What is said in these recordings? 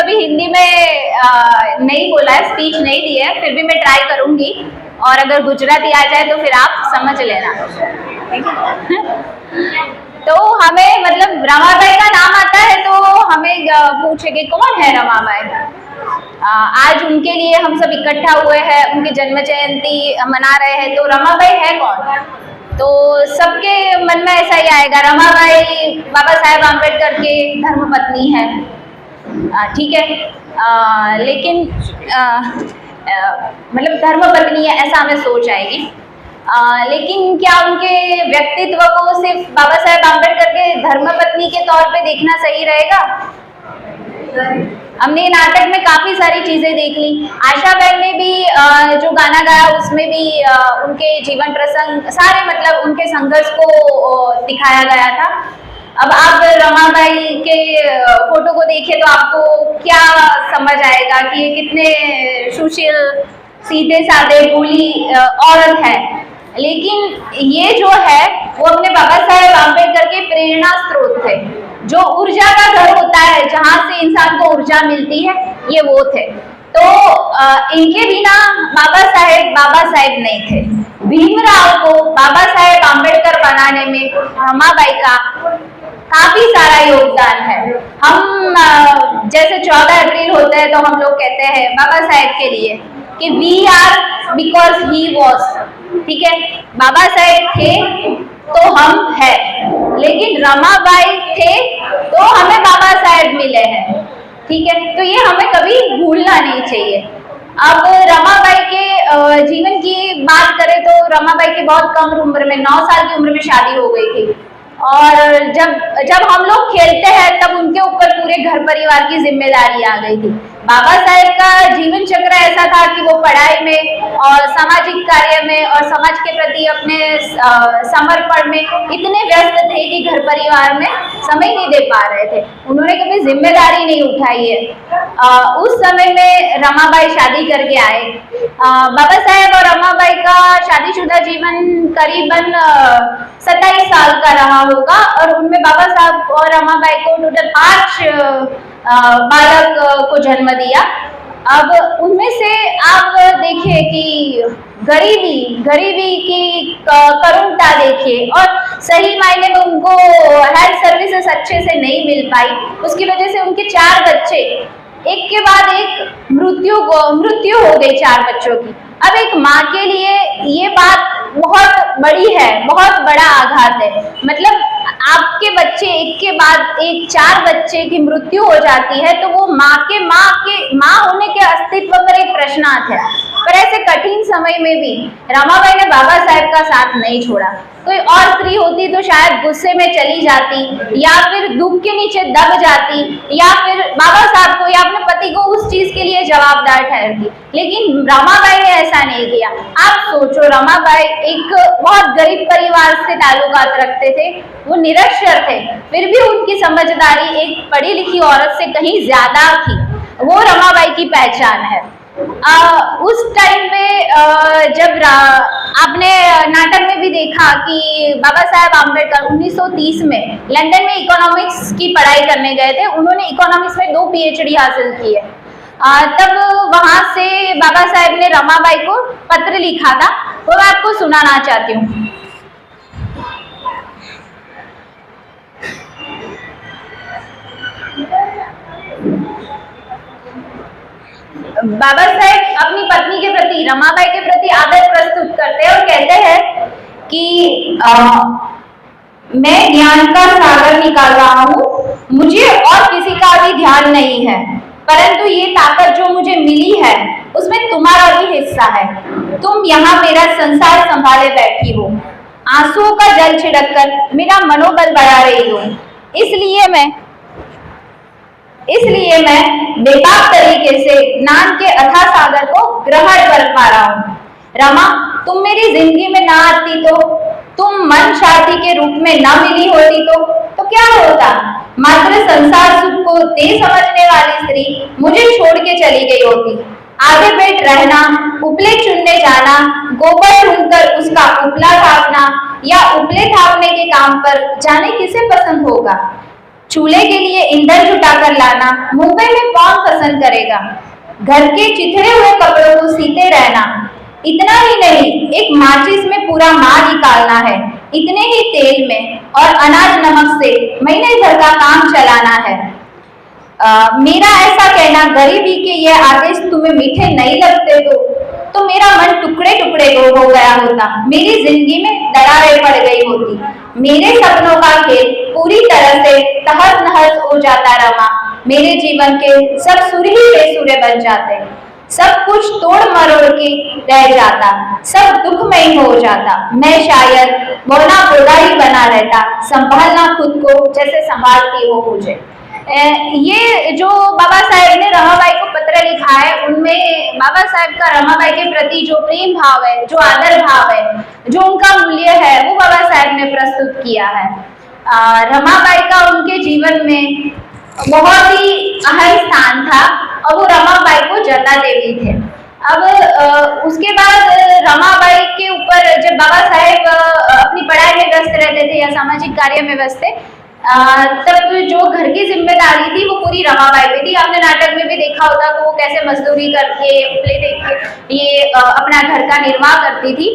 कभी हिंदी में नहीं बोला है, स्पीच नहीं दी है, फिर भी मैं ट्राई करूंगी, और अगर गुजराती आ जाए तो फिर आप समझ लेना। तो हमें मतलब रमाबाई का नाम आता है तो हमें पूछे कि कौन है रमाबाई। आज उनके लिए हम सब इकट्ठा हुए हैं, उनकी जन्म जयंती मना रहे हैं, तो रमाबाई है कौन? तो सबके मन में ऐसा ही आएगा, रमाबाई बाबा साहेब आम्बेडकर के धर्मपत्नी है, ठीक है, लेकिन मतलब धर्मपत्नी है ऐसा हमें सोच आएगी। लेकिन क्या उनके व्यक्तित्व को सिर्फ बाबा साहेब आम्बेडकर के धर्मपत्नी के तौर पे देखना सही रहेगा? हमने नाटक में काफी सारी चीजें देख ली। आशा बहन ने भी जो गाना गाया उसमें भी उनके जीवन प्रसंग सारे मतलब उनके संघर्ष को दिखाया गया था। अब आप रमाबाई के फोटो को देखें तो आपको क्या समझ आएगा कि ये कितने सुशील, सीधे साधे, भोली औरत है, लेकिन ये जो है वो अपने बाबा साहेब आम्बेडकर के प्रेरणा स्रोत थे। जो ऊर्जा का घर होता है जहां से इंसान को ऊर्जा मिलती है, ये वो थे। तो इनके बिना बाबा साहेब नहीं थे। भीमराव को बाबा साहेब आम्बेडकर बनाने में रमाबाई का काफी सारा योगदान है। हम जैसे 14 अप्रैल होता है तो हम लोग कहते हैं बाबा साहेब के लिए कि we are because he was, ठीक है, बाबा साहेब थे तो हम है, लेकिन रमाबाई थे तो हमें बाबा साहेब मिले हैं, ठीक है। तो ये हमें कभी भूलना नहीं चाहिए। अब रमाबाई के जीवन की बात करें तो रमाबाई की बहुत कम उम्र में 9 साल की उम्र में शादी हो गई थी, और जब हम लोग खेलते हैं तब उनके ऊपर पूरे घर परिवार की जिम्मेदारी आ गई थी। बाबा साहेब का जीवन चक्र ऐसा था कि वो पढ़ाई में और सामाजिक कार्य में और समाज के प्रति अपने समर्पण में इतने व्यस्त थे कि घर परिवार में समय नहीं दे पा रहे थे। उन्होंने कभी जिम्मेदारी नहीं उठाई है। उस समय में रमाबाई शादी करके आए। बाबा साहेब और रमाबाई का शादीशुदा जीवन करीबन 27 साल का रहा होगा, और उनमें बाबा साहब और रमाबाई को टोटल 5 बालक को जन्म दिया। अब उनमें से आप देखिए कि गरीबी की करुणता देखिए, और सही मायने में उनको हेल्थ सर्विसेज अच्छे से नहीं मिल पाई। उसकी वजह से उनके 4 बच्चे एक के बाद एक मृत्यु हो गई 4 बच्चों की। अब एक माँ के लिए ये बात बहुत बड़ी है, बहुत बड़ा आघात है। मतलब आपके बच्चे एक के बाद एक 4 बच्चे की मृत्यु हो जाती है तो वो माँ होने के अस्तित्व पर एक प्रश्नार्थ है। पर ऐसे कठिन समय में भी रमाबाई ने बाबा साहेब का साथ नहीं छोड़ा। कोई और स्त्री होती तो शायद गुस्से में चली जाती, या फिर दुख के नीचे दब जाती, या फिर बाबा साहब को या अपने पति को उस चीज के लिए जवाबदार ठहरती, लेकिन रमाबाई ने ऐसा नहीं किया। आप सोचो, रमाबाई एक बहुत गरीब परिवार से ताल्लुकात रखते थे, वो निरक्षर थे, फिर भी उनकी समझदारी एक पढ़ी लिखी औरत से कहीं ज्यादा थी। वो रमाबाई की पहचान है। उस टाइम पे जब आपने नाटक में भी देखा कि बाबा साहेब आम्बेडकर 1930 में लंदन में इकोनॉमिक्स की पढ़ाई करने गए थे। उन्होंने इकोनॉमिक्स में 2 PhD हासिल की है। तब वहां से बाबा साहेब ने रमाबाई को पत्र लिखा था, वो मैं आपको सुनाना चाहती हूँ। बाबा साहेब अपनी पत्नी के प्रति, रमाबाई के प्रति आदर प्रस्तुत करते हैं और कहते हैं कि मैं ज्ञान का सागर निकाल रहा हूँ, मुझे और किसी का भी ध्यान नहीं है, परंतु ये ताकत जो मुझे मिली है उसमें तुम्हारा भी हिस्सा है। तुम यहाँ मेरा संसार संभाले बैठी हो, आंसुओं का जल छिड़क कर मेरा मनोबल बढ़ा रही हो, इसलिए मैं बेबाक तरीके से ज्ञान के अथाह सागर को ग्रहण कर पा रहा हूँ। रमा, तुम मेरी जिंदगी में ना आती तो, तुम मन साथी के रूप में ना मिली होती तो क्या होता? मात्र संसार सुख को दे समझने वाली स्त्री मुझे छोड़ के चली गई होती। आधे पेट रहना, उपले चुनने जाना, गोबर ढूंढकर उसका उपला थापना या उपले थापने के काम पर जाने किसे पसंद होगा? चूल्हे के लिए ईंधन जुटा कर लाना मुंबई में कौन पसंद करेगा। घर के चिथड़े हुए कपड़ों को सीते रहना। इतना ही नहीं, एक माचिस में पूरा माल निकालना है, इतने ही तेल में और अनाज नमक से महीने भर का काम चलाना है। मेरा ऐसा कहना, गरीबी के ये आदेश तुम्हें मीठे नहीं लगते तो मेरा मन टुकड़े टुकड़े हो गया होता, मेरी जिंदगी में दरारें पड़ गई होती, मेरे सपनों का खेल पूरी तरह से तहस नहस हो जाता रमा, मेरे जीवन के सब सुर ही बेसुरे बन जाते, सब कुछ तोड़ मरोड़ के रह जाता, सब दुखमय हो जाता, मैं शायद बोना बोला ही बना रहता, संभालना खुद को जैसे संभालती हो मुझे। ये जो बाबा साहेब ने रमाबाई को पत्र लिखा है, उनमें बाबा साहेब का रमाबाई के प्रति जो प्रेम भाव है, जो आदर भाव है, जो उनका मूल्य है, वो बाबा साहेब ने प्रस्तुत किया है। रमाबाई का उनके जीवन में बहुत ही अहम स्थान था और वो रमाबाई को जता देवी थे। अब उसके बाद रमाबाई के ऊपर जब बाबा साहेब अपनी पढ़ाई में व्यस्त रहते थे या सामाजिक कार्य में व्यस्त थे, तब जो घर की जिम्मेदारी थी वो पूरी रमाबाई पे थी। आपने नाटक में भी देखा होता कि वो कैसे मजदूरी करके उपले देख के ये अपना घर का निर्वाह करती थी।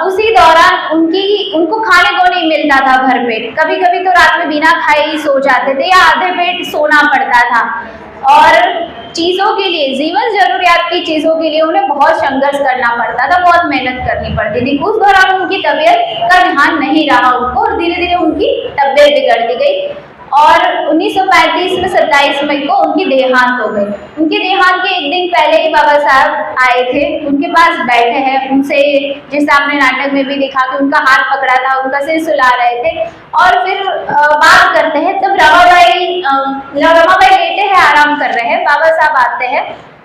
उसी दौरान उनको खाने को नहीं मिलता था भरपेट, कभी कभी तो रात में बिना खाए ही सो जाते थे या आधे पेट सोना पड़ता था। और चीज़ों के लिए, जीवन जरूरियात की चीज़ों के लिए उन्हें बहुत संघर्ष करना पड़ता था, बहुत मेहनत करनी पड़ती थी। उस दौरान उनकी तबीयत का ध्यान नहीं रहा उनको और धीरे धीरे उनकी तबीयत बिगड़ती गई और 1935 में 27 मई को उनकी देहांत हो गई। उनके देहांत के एक दिन पहले ही बाबा साहब आए थे, उनके पास बैठे हैं, उनसे जैसे आपने नाटक में भी देखा कि उनका हाथ पकड़ा था, उनका सिर सुला रहे थे और फिर बात करते हैं। तब रमाबाई लेटे हैं, आराम कर रहे हैं, बाबा साहब आते हैं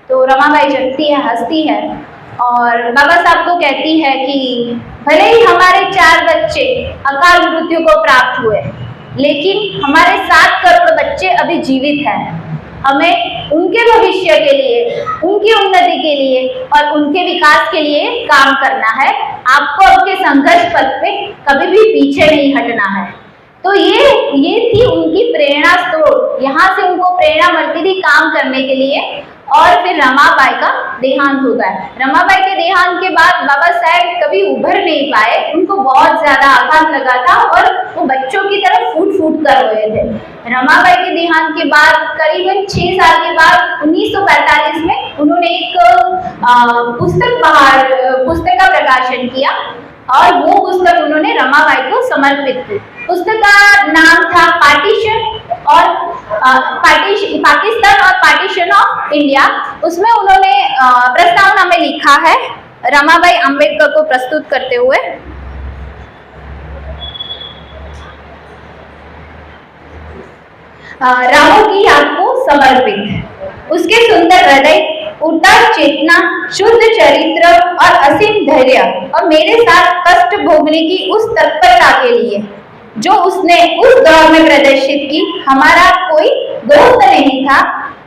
तो रमाबाई जगती है, हंसती है और बाबा साहब को कहती है कि भले ही हमारे 4 बच्चे अकाल मृत्यु को प्राप्त हुए, लेकिन हमारे 7 करोड़ बच्चे अभी जीवित हैं। हमें उनके भविष्य के लिए, उनकी उन्नति के लिए और उनके विकास के लिए काम करना है। आपको आपके संघर्ष पथ पे कभी भी पीछे नहीं हटना है। तो ये थी उनकी प्रेरणा स्रोत, यहाँ से उनको प्रेरणा मिलती थी काम करने के लिए। और फिर रमाबाई का देहांत हो गया। रमाबाई के देहांत के बाद बाबा साहेब कभी उभर नहीं पाए, उनको बहुत ज्यादा आघात लगा था और वो बच्चों की तरह फूट फूट कर रोए थे। रमाबाई के देहांत के बाद करीबन 6 साल के बाद 1945 में उन्होंने एक पुस्तक का प्रकाशन किया और वो पुस्तक उन्होंने रमाबाई को समर्पित की। पुस्तक का नाम था पाकिस्तान और पार्टीशन ऑफ इंडिया। उसमें उन्होंने प्रस्तावना में लिखा है रमाबाई अंबेडकर को प्रस्तुत करते हुए, रामों की याद को समर्पित। उसके सुंदर हृदय, उदार चेतना, शुद्ध चरित्र और असीम धैर्य और मेरे साथ कष्ट भोगने की उस तत्परता के लिए जो उसने उस दौर में प्रदर्शित की, हमारा कोई दोस्त नहीं था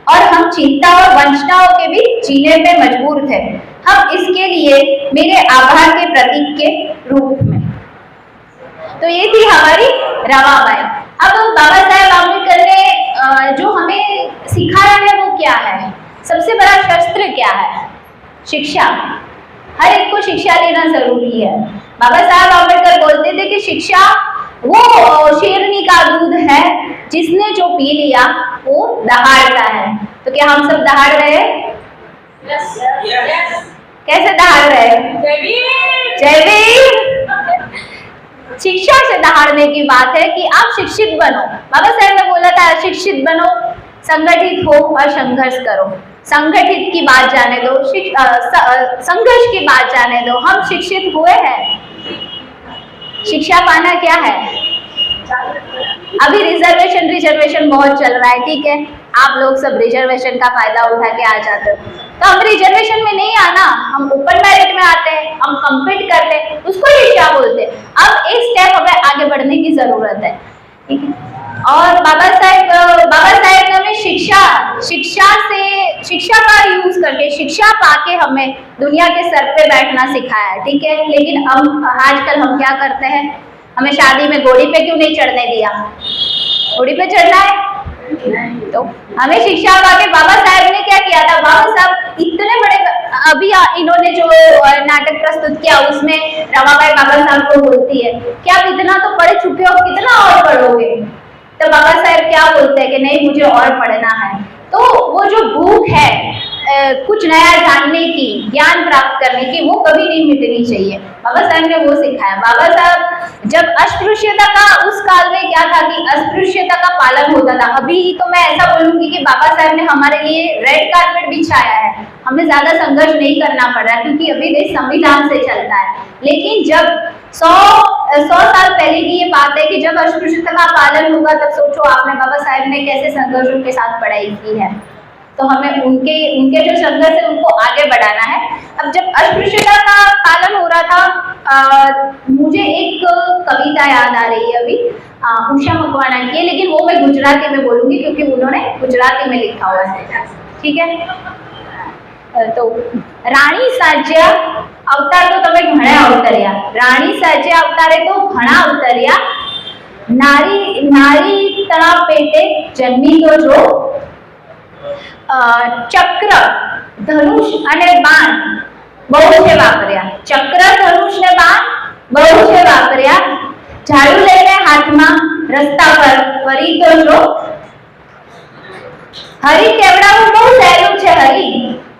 और हम चिंता और वंचनाओं के बीच जीने में मजबूर थे। हम इसके लिए मेरे आभार के प्रतीक के रूप में। तो ये थी हमारी रमाबाई। अब बाबा साहेब आम्बेडकर ने जो हमें सिखाया है वो क्या है? सबसे बड़ा शस्त्र क्या है? शिक्षा। हर एक को शिक्षा लेना जरूरी है। बाबा साहेब आम्बेडकर बोलते थे कि शिक्षा वो शेरनी का दूध है, जिसने जो पी लिया वो दहाड़ता है। तो क्या हम सब दहाड़ रहे हैं? कैसे दहाड़ रहे हैं? जय भीम। शिक्षा से दहाड़ने की बात है कि आप शिक्षित बनो। बाबा साहेब ने बोला था शिक्षित बनो, संगठित हो और संघर्ष करो। संगठित की बात जाने दो, संघर्ष की बात जाने दो। हम शिक्षित हुए हैं। शिक्षा पाना क्या है? अभी रिजर्वेशन बहुत चल रहा है, ठीक है, आप लोग सब रिजर्वेशन का फायदा उठा के आ जाते हो। तो हम रिजर्वेशन में नहीं आना, हम ओपन मेरिट में आते हैं, हम कम्पीट करते हैं, उसको शिक्षा बोलते हैं। अब एक स्टेप हमें आगे बढ़ने की जरूरत है, ठीक है। और बाबा साहेब ने हमें शिक्षा का यूज करके, शिक्षा पाके हमें दुनिया के सर पे बैठना सिखाया है, ठीक है। लेकिन अब आजकल हम क्या करते हैं? हमें शादी में घोड़ी पे क्यों नहीं चढ़ने दिया? घोड़ी पे चढ़ना है। तो हमें शिक्षा के बाबा साहब ने क्या किया था, बाबा साहब इतने बड़े, अभी इन्होंने जो नाटक प्रस्तुत किया उसमें रमाबाई बाबा साहब को बोलती है कि आप इतना तो पढ़ चुके हो, कितना और पढ़ोगे। तो बाबा साहब क्या बोलते हैं कि नहीं, मुझे और पढ़ना है। तो वो जो भूख है कुछ नया जानने की, ज्ञान प्राप्त करने की, वो कभी नहीं मिटनी चाहिए। बाबा साहब ने वो सिखाया। बाबा साहब जब अस्पृश्यता का, उस काल में क्या था कि अस्पृश्यता का पालन होता था। अभी तो मैं ऐसा बोलूंगी कि बाबा साहब ने हमारे लिए रेड कारपेट बिछाया है, हमें ज्यादा संघर्ष नहीं करना पड़ रहा क्योंकि अभी देश संविधान से चलता है। लेकिन जब 100 साल पहले की ये बात है कि जब अस्पृश्यता का पालन होगा, तब सोचो आपने बाबा साहब ने कैसे संघर्षों के साथ पढ़ाई की है। तो हमें उनके जो संघर्ष है उनको आगे बढ़ाना है। अब जब अस्पृश्यता का पालन हो रहा था, मुझे एक कविता याद आ रही है अभी, उषा मकवाना की है, लेकिन वो मैं गुजराती में बोलूंगी क्योंकि उन्होंने गुजराती में लिखा हुआ है। ठीक है। तो रानी साज्या अवतार तो तमे घणा अवतर्या, रानी साज्या अवतारे तो घणा अवतर्या, नारी नारी तणा पेटे जन्मी तो जो, चक्र धनुष અને બાણ બહુ છે વાપર્યા, ચક્ર ધનુષ ને બાણ બહુ છે વાપર્યા, ઝાડુ લઈને હાથમાં રસ્તા પર ફરી તો જો, હરી કેવડાવું બહુ સહેલું છે,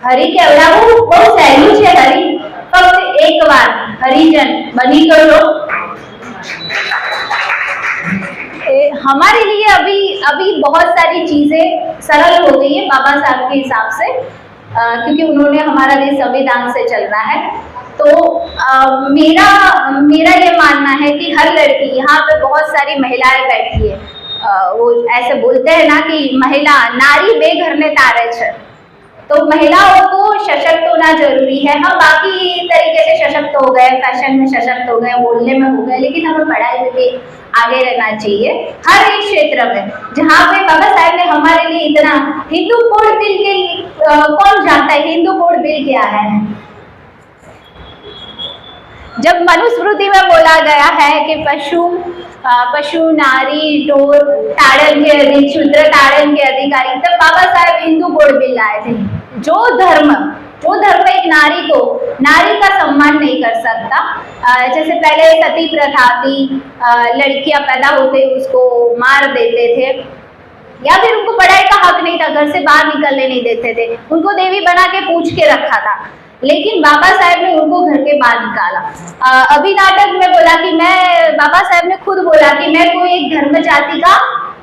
હરી કેવડાવું બહુ સહેલું છે, હરી ફક્ત એકવાર હરિજન બની તો જો। हमारे लिए अभी बहुत सारी चीजें सरल हो गई है बाबा साहब के हिसाब से, क्योंकि उन्होंने हमारा देश संविधान से चलना है। तो मेरा ये मानना है कि हर लड़की, यहाँ पे बहुत सारी महिलाएं बैठी है, वो ऐसे बोलते हैं ना कि महिला नारी बेघर ने तारे छे, तो महिलाओं को सशक्त होना जरूरी है। हम बाकी तरीके से सशक्त हो गए, फैशन में सशक्त हो गए, बोलने में हो गए, लेकिन हमें पढ़ाई में भी आगे रहना चाहिए हर एक क्षेत्र में। जहाँ पे बाबा साहब ने हमारे लिए इतना, हिंदू कोड बिल के कौन जानता है हिंदू कोड बिल क्या है? जब मनुस्मृति में बोला गया है कि पशु नारी ढोर ताड़न के अधिक, शूद्र ताड़न के अधिकारी, तब बाबा साहब हिंदू कोड बिल लाए थे। जो धर्म एक नारी का सम्मान नहीं कर सकता, जैसे पहले सती प्रथा थी, लड़कियां पैदा होते उसको मार देते थे, या फिर उनको पढ़ाई का हक नहीं था, घर से बाहर निकलने नहीं देते थे, उनको देवी बना के पूछ के रखा था। लेकिन बाबा साहब ने उनको घर के बाहर निकाला। अभी नाटक में बोला कि बाबा साहब ने खुद बोला कि मैं कोई एक धर्म जाति का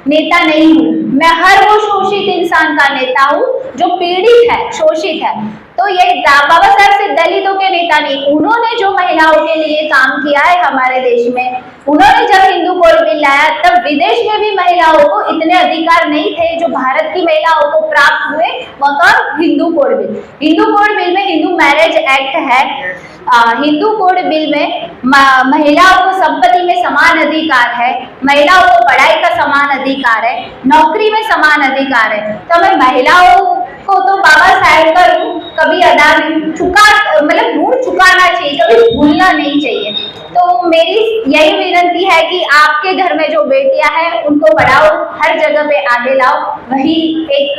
नेता नहीं हूँ, मैं हर वो शोषित इंसान का नेता हूँ जो पीड़ित है, शोषित है। तो ये बाबा साहब सिर्फ दलितों के नेता नहीं, उन्होंने जो महिलाओं के लिए काम किया है हमारे देश में, उन्होंने जब हिंदू कोड बिल लाया तब विदेश में भी महिलाओं को इतने अधिकार नहीं थे जो भारत की महिलाओं को प्राप्त हुए बतौर Hindu code bill. Hindu code bill में हिंदू मैरिज एक्ट है, हिंदू कोड बिल में महिलाओं को संपत्ति में समान अधिकार है, महिलाओं को पढ़ाई का समान अधिकार है, नौकरी में समान अधिकार है। तो हमें महिलाओं को तो बाबा साहब का कभी अदा मतलब ऋण चुकाना चाहिए, कभी भूलना नहीं चाहिए। तो मेरी यही विनती है कि आपके घर में जो बेटियां हैं उनको पढ़ाओ, हर जगह पे आगे लाओ, वही एक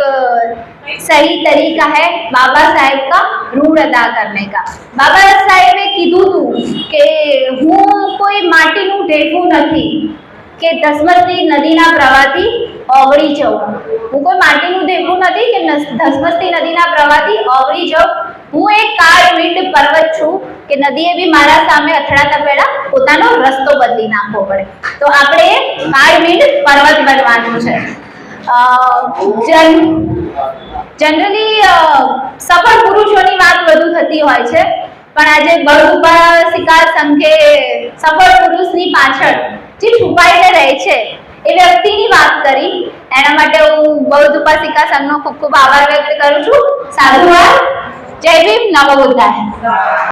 सही तरीका है बाबा साहेब का ऋण अदा करने का। बाबा साहेबे कीधुं હતું કે હું કોઈ માટીનું ઢેફું નથી કે ધસમસતી નદીના પ્રવાહથી ઓગળી જાઉં, હું કોઈ માટીનું ઢેફું નથી કે ધસમસતી નદીના પ્રવાહથી ઓગળી જાઉં, હું એક કાળમીંડ પર્વત છું કે નદીએ બી મારા સામે અથડાતા પહેલા પોતાનો રસ્તો બદલી નાખવો પડે। તો આપણે કાળમીંડ પર્વત બનવાનું છે। जनरली सफल पुरुषों बात વધુ થતી હોય છે, પણ આજે બળદુપા શિકાર સંઘે સફળ પુરુષની પાછળ જે છુપાઈને રહે છે એ વ્યક્તિની વાત કરી, એના માટે હું બળદુપા શિકાર સંઘનો ખૂબ ખૂબ આભાર વ્યક્ત કરું છું। સાધુવાદ, જય ભીમ, નમો બુદ્ધાય।